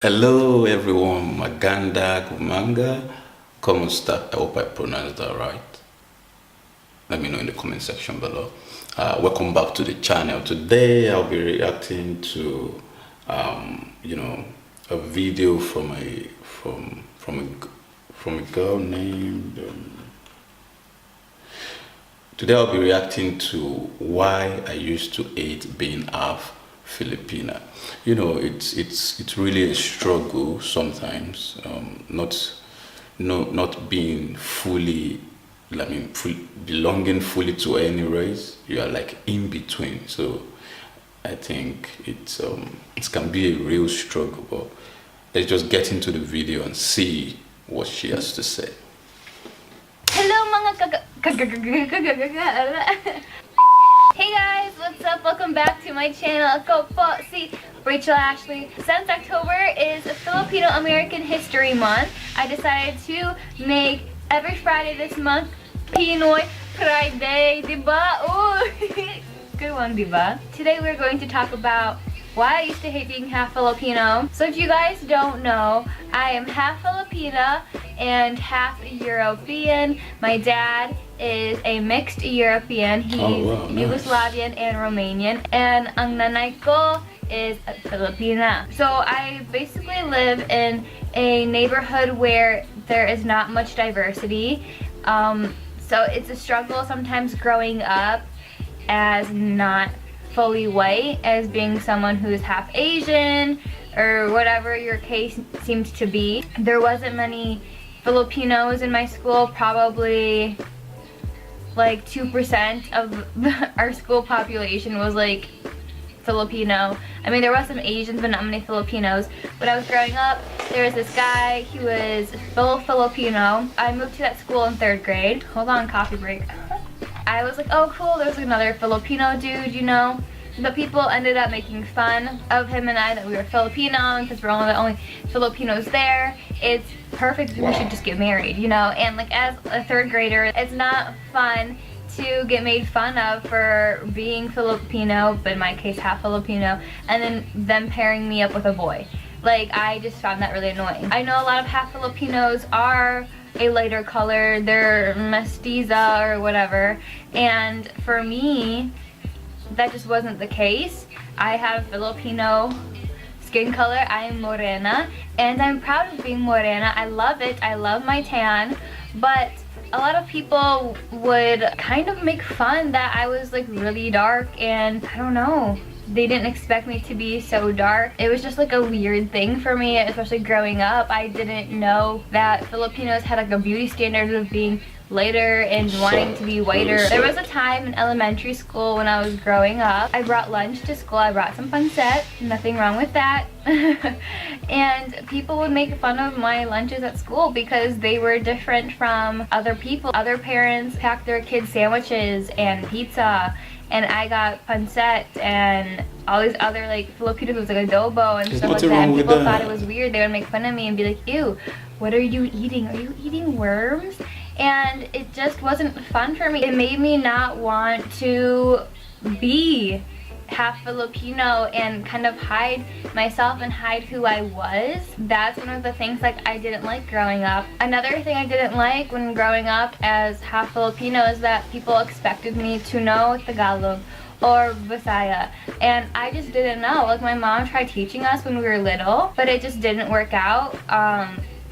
Hello everyone, Maganda Gumanga. ¿Cómo está? I hope I pronounced that right. Let me know in the comment section below. Welcome back to the channel. Today I'll be reacting to, a video from a girl named. Today I'll be reacting to why I used to hate being half Filipina. It's really a struggle sometimes. Not being fully, belonging fully to any race. You are like in between. So I think it can be a real struggle. But let's just get into the video and see what she has to say. Hello mga Hey guys, what's up? Welcome back to my channel. Ako po si Rachel Ashley. Since October is Filipino-American History Month, I decided to make every Friday this month Pinoy Friday, diba? Ooh, good one, diba? Today we're going to talk about why I used to hate being half Filipino. So if you guys don't know, I am half Filipina and half European. My dad is a mixed European. He's nice. Yugoslavian and Romanian. And ang nanay ko is a Filipina. So I basically live in a neighborhood where there is not much diversity. So it's a struggle sometimes growing up as not fully white, as being someone who's half Asian or whatever your case seems to be. There wasn't many Filipinos in my school, probably like 2% of our school population was like Filipino. I mean, there was some Asians, but not many Filipinos. When I was growing up, there was this guy, he was full Filipino. I moved to that school in 3rd grade. Hold on, coffee break. I was like, oh cool, there's another Filipino dude, you know. But people ended up making fun of him and I that we were Filipino because we're the only Filipinos there. It's perfect, we should just get married, you know. And like as a 3rd grader, it's not fun to get made fun of for being Filipino, but in my case half Filipino, and then them pairing me up with a boy. Like, I just found that really annoying. I know a lot of half Filipinos are a lighter color, they're mestiza or whatever, and for me that just wasn't the case. I have Filipino skin color, I am morena, and I'm proud of being morena. I love it, I love my tan, but a lot of people would kind of make fun that I was like really dark, and I don't know, they didn't expect me to be so dark. It was just like a weird thing for me, especially growing up. I didn't know that Filipinos had like a beauty standard of being lighter and wanting to be whiter. There was a time in elementary school when I was growing up, I brought lunch to school. I brought some pancit, nothing wrong with that. And people would make fun of my lunches at school because they were different from other people. Other parents packed their kids sandwiches and pizza, and I got pancit and all these other like Filipinos was like adobo and stuff like that. And people thought it was weird. They would make fun of me and be like, ew, what are you eating? Are you eating worms? And it just wasn't fun for me. It made me not want to be half Filipino and kind of hide myself and hide who I was. That's one of the things like I didn't like growing up. Another thing I didn't like when growing up as half Filipino is that people expected me to know Tagalog or Visaya, and I just didn't know. Like, my mom tried teaching us when we were little, but it just didn't work out.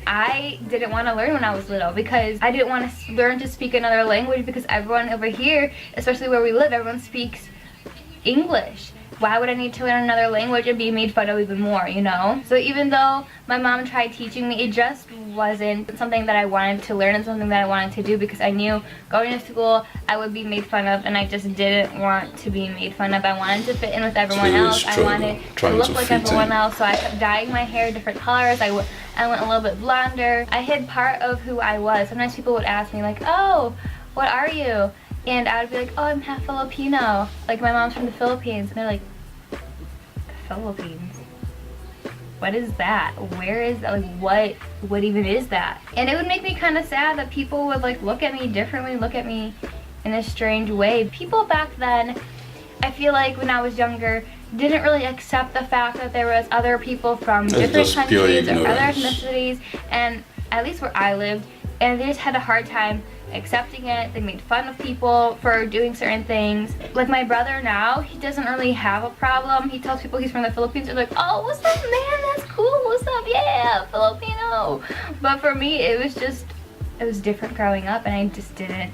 I didn't want to learn when I was little because I didn't want to learn to speak another language, because everyone over here, especially where we live, everyone speaks English. Why would I need to learn another language and be made fun of even more, you know? So even though my mom tried teaching me, it just wasn't something that I wanted to learn and something that I wanted to do, because I knew going to school I would be made fun of, and I just didn't want to be made fun of. I wanted to fit in with everyone else. I wanted to look like everyone else, so I kept dyeing my hair different colors. I went a little bit blonder. I hid part of who I was. Sometimes people would ask me like, oh, what are you? And I would be like, oh, I'm half Filipino. Like, my mom's from the Philippines. And they're like, Philippines? What is that? Where is that? Like, what even is that? And it would make me kind of sad that people would like look at me differently, look at me in a strange way. People back then, I feel like when I was younger, didn't really accept the fact that there was other people from That's different just pure countries or other ignorance. ethnicities, and at least where I lived, and they just had a hard time accepting it. They made fun of people for doing certain things. Like my brother now, he doesn't really have a problem. He tells people he's from the Philippines. They're like, oh, what's up, man? That's cool. What's up? Yeah, Filipino. But for me, it was different growing up, and I just didn't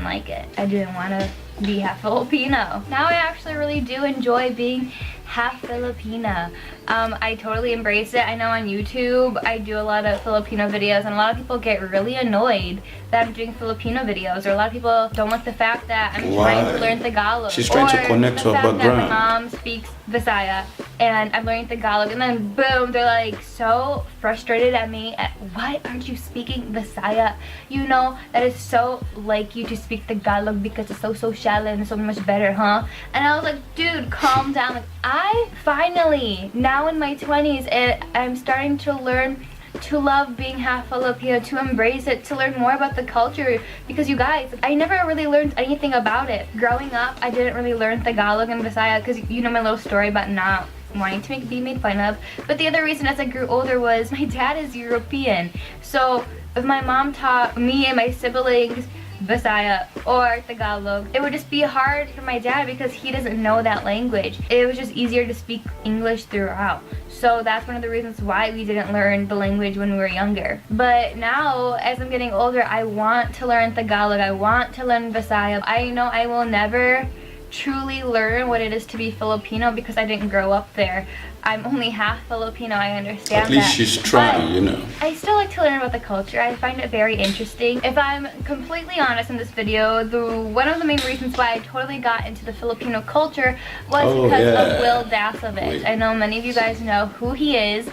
like it. I didn't want to be half Filipino. Now I actually really do enjoy being half Filipina. I totally embrace it. I know on YouTube I do a lot of Filipino videos, and a lot of people get really annoyed that I'm doing Filipino videos, or a lot of people don't like the fact that I'm trying to learn Tagalog. She's trying to connect to her background. That my background. mom speaks Visaya and I'm learning Tagalog, and then boom, they're like so frustrated at me at, why aren't you speaking Visaya? You know that is so like you to speak Tagalog because it's so social and so much better, huh? And I was like, dude, calm down. Like, I finally, now in my 20s, I'm starting to learn to love being half Filipino, to embrace it, to learn more about the culture, because you guys, I never really learned anything about it. Growing up, I didn't really learn Tagalog and Visaya, because you know my little story about not wanting to be made fun of. But the other reason as I grew older was my dad is European. So if my mom taught me and my siblings Visaya or Tagalog, it would just be hard for my dad because he doesn't know that language. It was just easier to speak English throughout. So that's one of the reasons why we didn't learn the language when we were younger. But now, as I'm getting older, I want to learn Tagalog. I want to learn Visaya. I know I will never truly learn what it is to be Filipino because I didn't grow up there. I'm only half Filipino, I understand At least that. she's trying, But you know. I still like to learn about the culture. I find it very interesting. If I'm completely honest in this video, one of the main reasons why I totally got into the Filipino culture was because of Will Dasovich. I know many of you guys know who he is.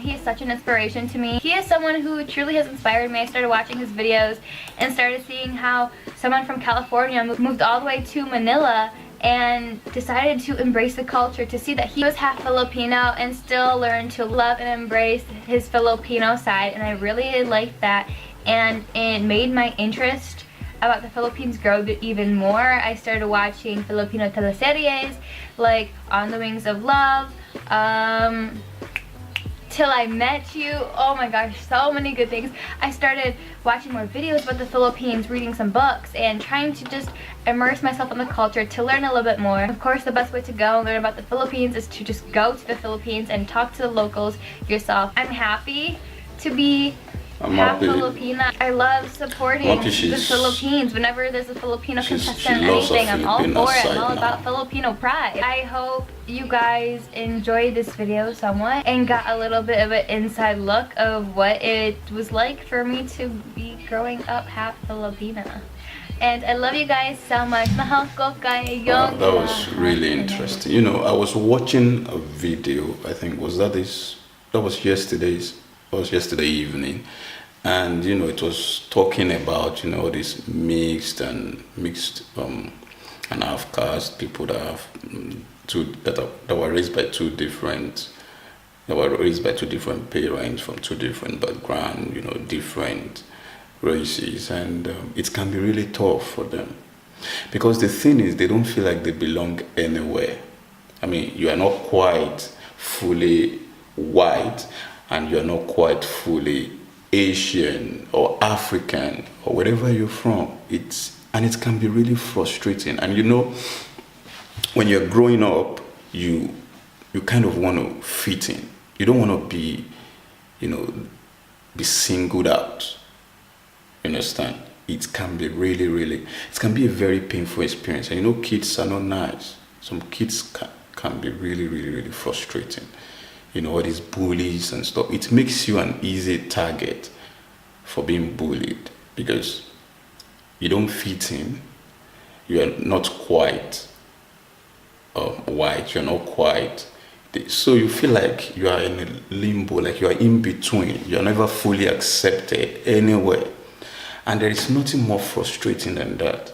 He is such an inspiration to me. He is someone who truly has inspired me. I started watching his videos and started seeing how someone from California moved all the way to Manila and decided to embrace the culture, to see that he was half Filipino and still learn to love and embrace his Filipino side, and I really liked that, and it made my interest about the Philippines grow even more. I started watching Filipino teleseries like On the Wings of Love, Till I Met You. Oh my gosh, so many good things. I started watching more videos about the Philippines, reading some books, and trying to just immerse myself in the culture to learn a little bit more. Of course, the best way to go and learn about the Philippines is to just go to the Philippines and talk to the locals yourself. I'm happy to be half Filipina. I love supporting the Philippines. Whenever there's a Filipino contestant or anything, I'm all for it. I'm all about Filipino pride. I hope you guys enjoyed this video somewhat and got a little bit of an inside look of what it was like for me to be growing up half Filipina. And I love you guys so much. Mahal ko kayo. That was really interesting. You know, I was watching a video, I think, that was yesterday evening. And, you know, it was talking about, you know, this mixed and half caste people that have that were raised by two different parents from two different backgrounds, you know, different races, and it can be really tough for them because the thing is they don't feel like they belong anywhere. I mean, you are not quite fully white and you are not quite fully Asian or African or wherever you're from. It can be really frustrating. And you know, when you're growing up, you kind of want to fit in. You don't want to be, you know, be singled out. You understand? It can be it can be a very painful experience. And you know, kids are not nice. Some kids can be really frustrating. You know, all these bullies and stuff. It makes you an easy target for being bullied because you don't fit in. You are not quite white. You're not quite. So you feel like you are in a limbo, like you are in between. You're never fully accepted anywhere. And there is nothing more frustrating than that.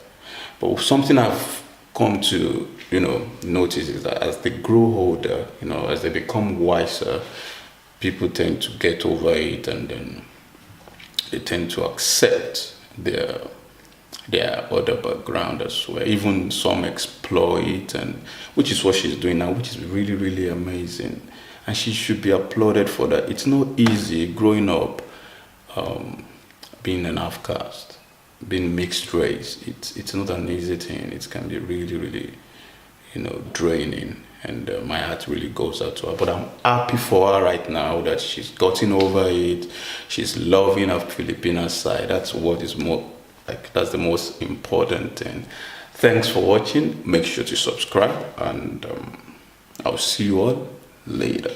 But something I've come to, you know, notice is that as they grow older, you know, as they become wiser, people tend to get over it, and then they tend to accept their their other background as well. Even some exploit, and which is what she's doing now, which is really, really amazing. And she should be applauded for that. It's not easy growing up, being an half caste, being mixed race. It's not an easy thing. It can be really, really, draining. And my heart really goes out to her. But I'm happy for her right now that she's gotten over it. She's loving her Filipina side. That's what is more that's the most important thing. Thanks for watching. Make sure to subscribe, and I'll see you all later.